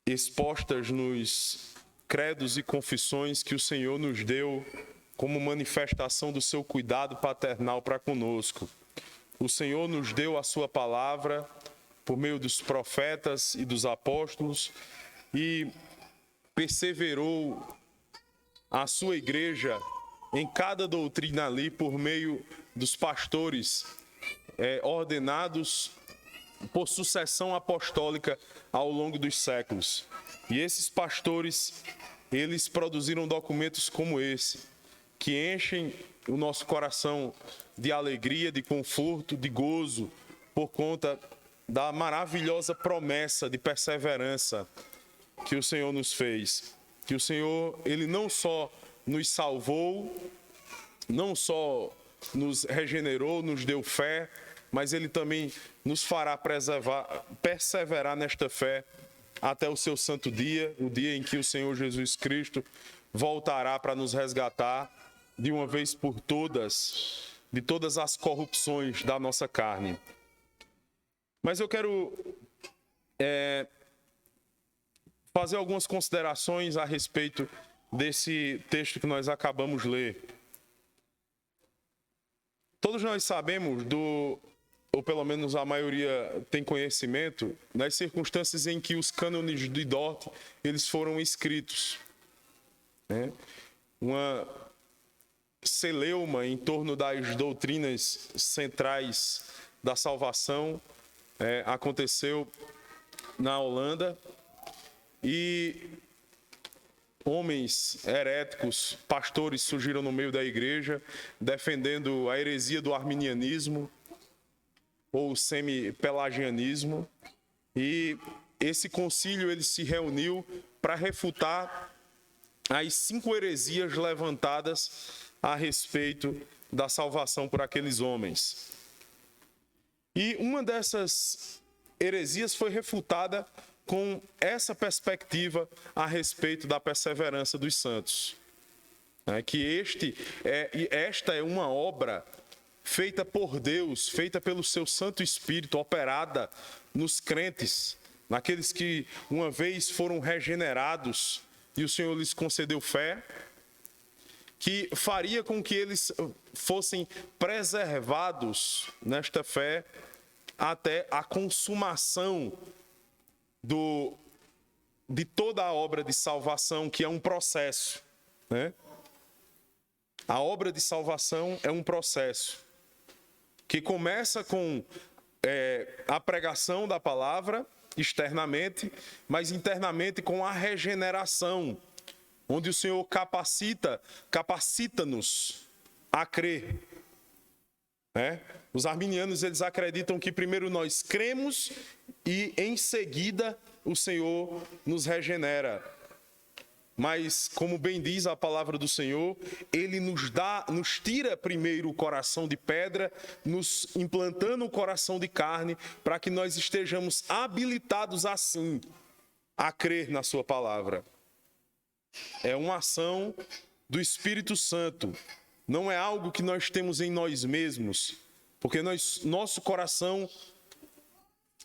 expostas nos credos e confissões que o Senhor nos deu como manifestação do seu cuidado paternal para conosco. O Senhor nos deu a sua palavra por meio dos profetas e dos apóstolos e perseverou a sua igreja em cada doutrina ali por meio dos pastores ordenados por sucessão apostólica ao longo dos séculos. E esses pastores, eles produziram documentos como esse, que enchem o nosso coração de alegria, de conforto, de gozo, por conta da maravilhosa promessa de perseverança que o Senhor nos fez. Que o Senhor, Ele não só nos salvou, não só nos regenerou, nos deu fé, mas Ele também nos fará perseverar nesta fé até o seu santo dia, o dia em que o Senhor Jesus Cristo voltará para nos resgatar de uma vez por todas, de todas as corrupções da nossa carne. Mas eu quero fazer algumas considerações a respeito desse texto que nós acabamos de ler. Todos nós sabemos ou pelo menos a maioria tem conhecimento, das circunstâncias em que os cânones de Dort, eles foram escritos. Uma celeuma em torno das doutrinas centrais da salvação aconteceu na Holanda e homens heréticos, pastores surgiram no meio da igreja defendendo a heresia do arminianismo ou semi-pelagianismo, e esse concílio ele se reuniu para refutar as 5 heresias levantadas a respeito da salvação por aqueles homens. E uma dessas heresias foi refutada com essa perspectiva a respeito da perseverança dos santos. Que esta é uma obra feita por Deus, feita pelo seu Santo Espírito, operada nos crentes, naqueles que uma vez foram regenerados e o Senhor lhes concedeu fé, que faria com que eles fossem preservados nesta fé até a consumação de toda a obra de salvação, que é um processo. A obra de salvação é um processo que começa com a pregação da palavra externamente, mas internamente com a regeneração, onde o Senhor capacita-nos a crer. Os arminianos, eles acreditam que primeiro nós cremos e em seguida o Senhor nos regenera. Mas, como bem diz a palavra do Senhor, Ele nos tira primeiro o coração de pedra, nos implantando o coração de carne, para que nós estejamos habilitados assim a crer na sua palavra. É uma ação do Espírito Santo, não é algo que nós temos em nós mesmos, porque nosso coração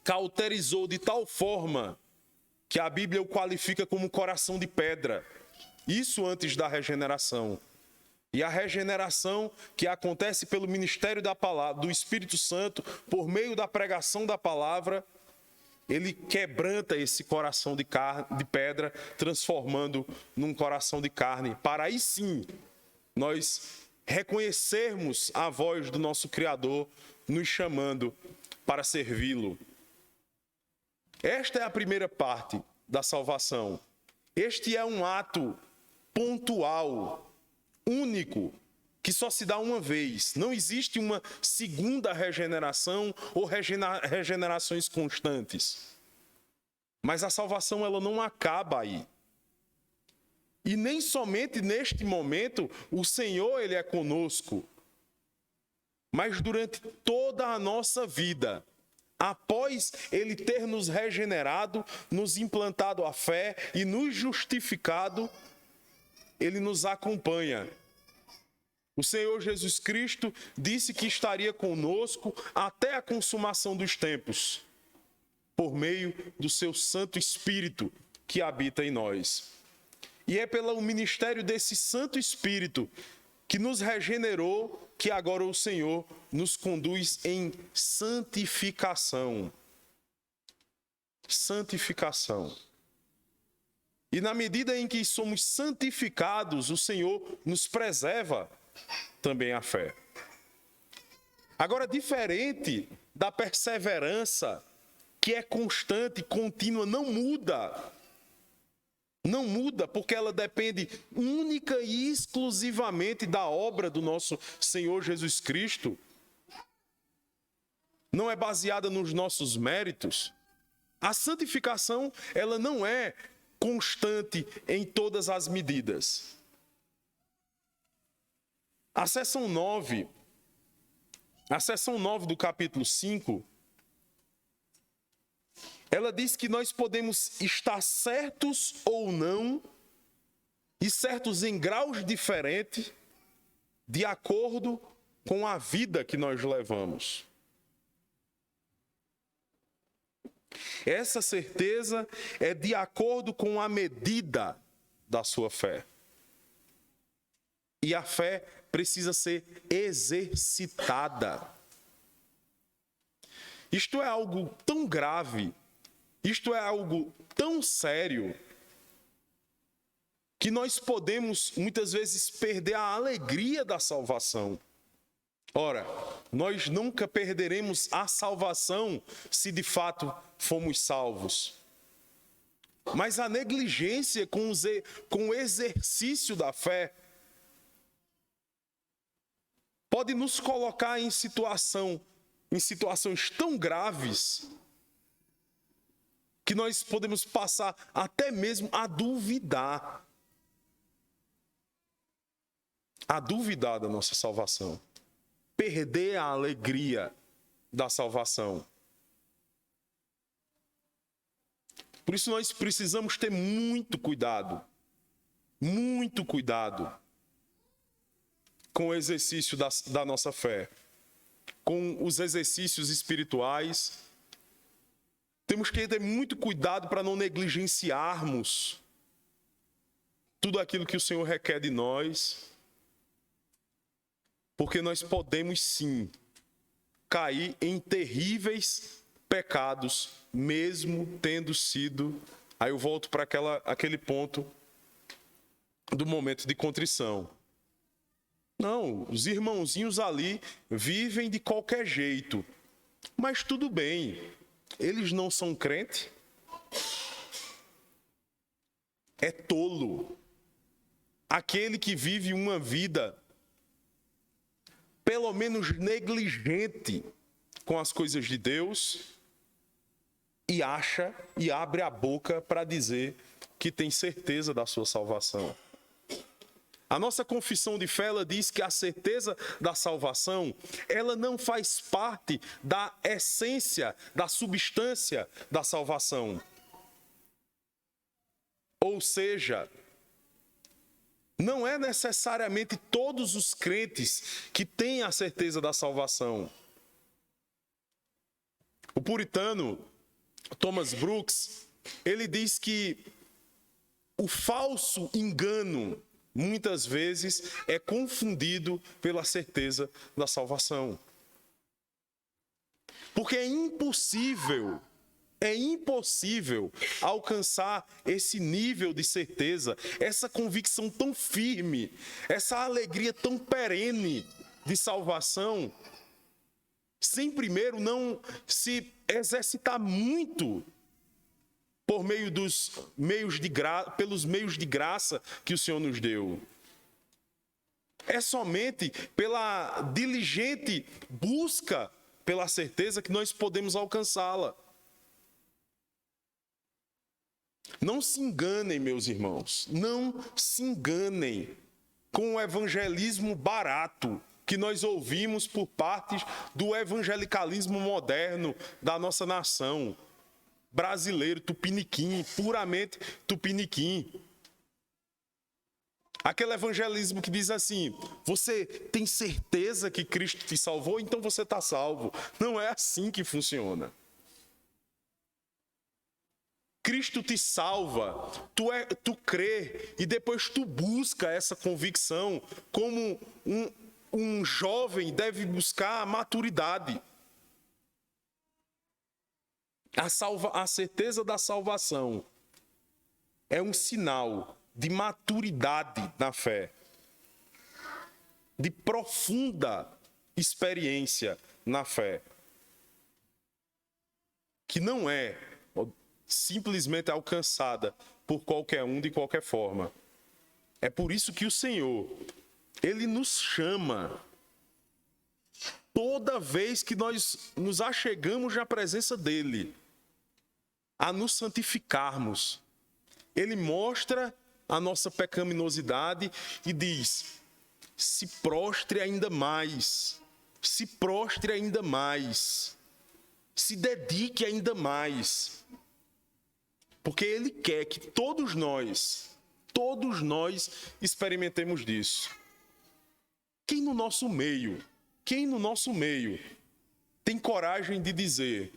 cauterizou de tal forma que a Bíblia o qualifica como coração de pedra. Isso antes da regeneração. E a regeneração que acontece pelo ministério da palavra, do Espírito Santo, por meio da pregação da palavra, ele quebranta esse coração de pedra, transformando num coração de carne, para aí sim nós reconhecermos a voz do nosso Criador nos chamando para servi-lo. Esta é a primeira parte da salvação. Este é um ato pontual, único, que só se dá uma vez. Não existe uma segunda regeneração ou regenerações constantes. Mas a salvação, ela não acaba aí. E nem somente neste momento o Senhor, Ele é conosco. Mas durante toda a nossa vida, após Ele ter nos regenerado, nos implantado a fé e nos justificado, Ele nos acompanha. O Senhor Jesus Cristo disse que estaria conosco até a consumação dos tempos, por meio do seu Santo Espírito, que habita em nós. E é pelo ministério desse Santo Espírito que nos regenerou, que agora o Senhor nos conduz em santificação. Santificação. E na medida em que somos santificados, o Senhor nos preserva também a fé. Agora, diferente da perseverança, que é constante, contínua, não muda. Não muda, porque ela depende única e exclusivamente da obra do nosso Senhor Jesus Cristo. Não é baseada nos nossos méritos. A santificação, ela não é constante em todas as medidas. A seção 9 do capítulo 5, ela diz que nós podemos estar certos ou não, e certos em graus diferentes, de acordo com a vida que nós levamos. Essa certeza é de acordo com a medida da sua fé. E a fé precisa ser exercitada. Isto é algo tão grave, isto é algo tão sério, que nós podemos muitas vezes perder a alegria da salvação. Ora, nós nunca perderemos a salvação se de fato fomos salvos. Mas a negligência com o exercício da fé pode nos colocar em situações tão graves que nós podemos passar até mesmo a duvidar da nossa salvação, perder a alegria da salvação. Por isso nós precisamos ter muito cuidado com o exercício da nossa fé, com os exercícios espirituais. Temos que ter muito cuidado para não negligenciarmos tudo aquilo que o Senhor requer de nós, porque nós podemos sim cair em terríveis pecados, mesmo tendo sido... Aí eu volto para aquele ponto do momento de contrição. Não, os irmãozinhos ali vivem de qualquer jeito, mas tudo bem, eles não são crentes. É tolo aquele que vive uma vida pelo menos negligente com as coisas de Deus e acha e abre a boca para dizer que tem certeza da sua salvação. A nossa confissão de fé, ela diz que a certeza da salvação, ela não faz parte da essência, da substância da salvação. Ou seja, não é necessariamente todos os crentes que têm a certeza da salvação. O puritano Thomas Brooks, ele diz que o falso engano muitas vezes é confundido pela certeza da salvação. Porque é impossível alcançar esse nível de certeza, essa convicção tão firme, essa alegria tão perene de salvação, sem primeiro não se exercitar muito por meio pelos meios de graça que o Senhor nos deu. É somente pela diligente busca pela certeza que nós podemos alcançá-la. Não se enganem, meus irmãos, não se enganem com o evangelismo barato que nós ouvimos por parte do evangelicalismo moderno da nossa nação. Brasileiro, tupiniquim, puramente tupiniquim. Aquele evangelismo que diz assim: você tem certeza que Cristo te salvou, então você está salvo. Não é assim que funciona. Cristo te salva, tu crê e depois tu busca essa convicção como um jovem deve buscar a maturidade. A certeza da salvação é um sinal de maturidade na fé, de profunda experiência na fé, que não é simplesmente alcançada por qualquer um de qualquer forma. É por isso que o Senhor, Ele nos chama toda vez que nós nos achegamos na presença dEle, a nos santificarmos. Ele mostra a nossa pecaminosidade e diz: se prostre ainda mais, se prostre ainda mais, se dedique ainda mais. Porque Ele quer que todos nós experimentemos disso. Quem no nosso meio tem coragem de dizer: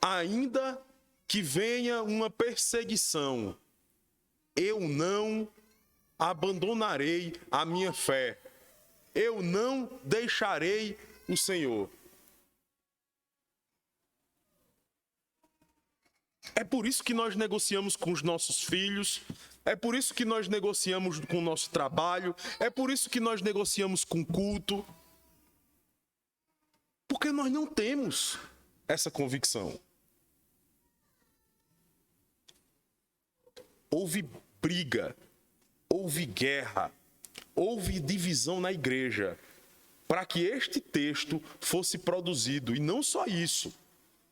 ainda que venha uma perseguição, eu não abandonarei a minha fé, eu não deixarei o Senhor. É por isso que nós negociamos com os nossos filhos, é por isso que nós negociamos com o nosso trabalho, é por isso que nós negociamos com o culto. Porque nós não temos essa convicção. Houve briga, houve guerra, houve divisão na igreja para que este texto fosse produzido. E não só isso,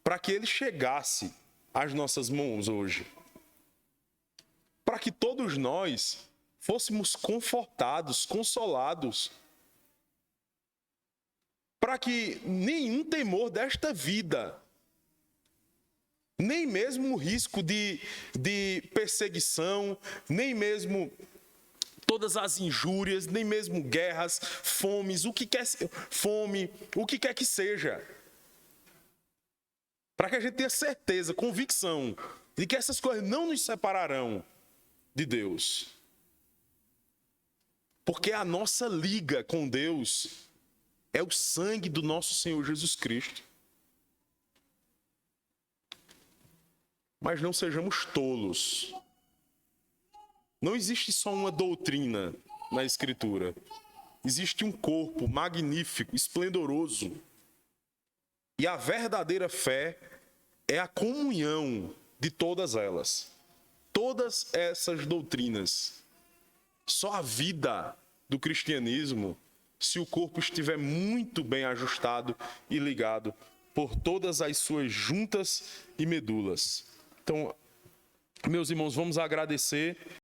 para que ele chegasse às nossas mãos hoje. Para que todos nós fôssemos confortados, consolados. Para que nenhum temor desta vida, nem mesmo o risco de perseguição, nem mesmo todas as injúrias, nem mesmo guerras, fomes, o que quer que seja. Para que a gente tenha certeza, convicção de que essas coisas não nos separarão de Deus. Porque a nossa liga com Deus é o sangue do nosso Senhor Jesus Cristo. Mas não sejamos tolos. Não existe só uma doutrina na Escritura. Existe um corpo magnífico, esplendoroso. E a verdadeira fé é a comunhão de todas elas. Todas essas doutrinas. Só a vida do cristianismo, se o corpo estiver muito bem ajustado e ligado por todas as suas juntas e medulas. Então, meus irmãos, vamos agradecer.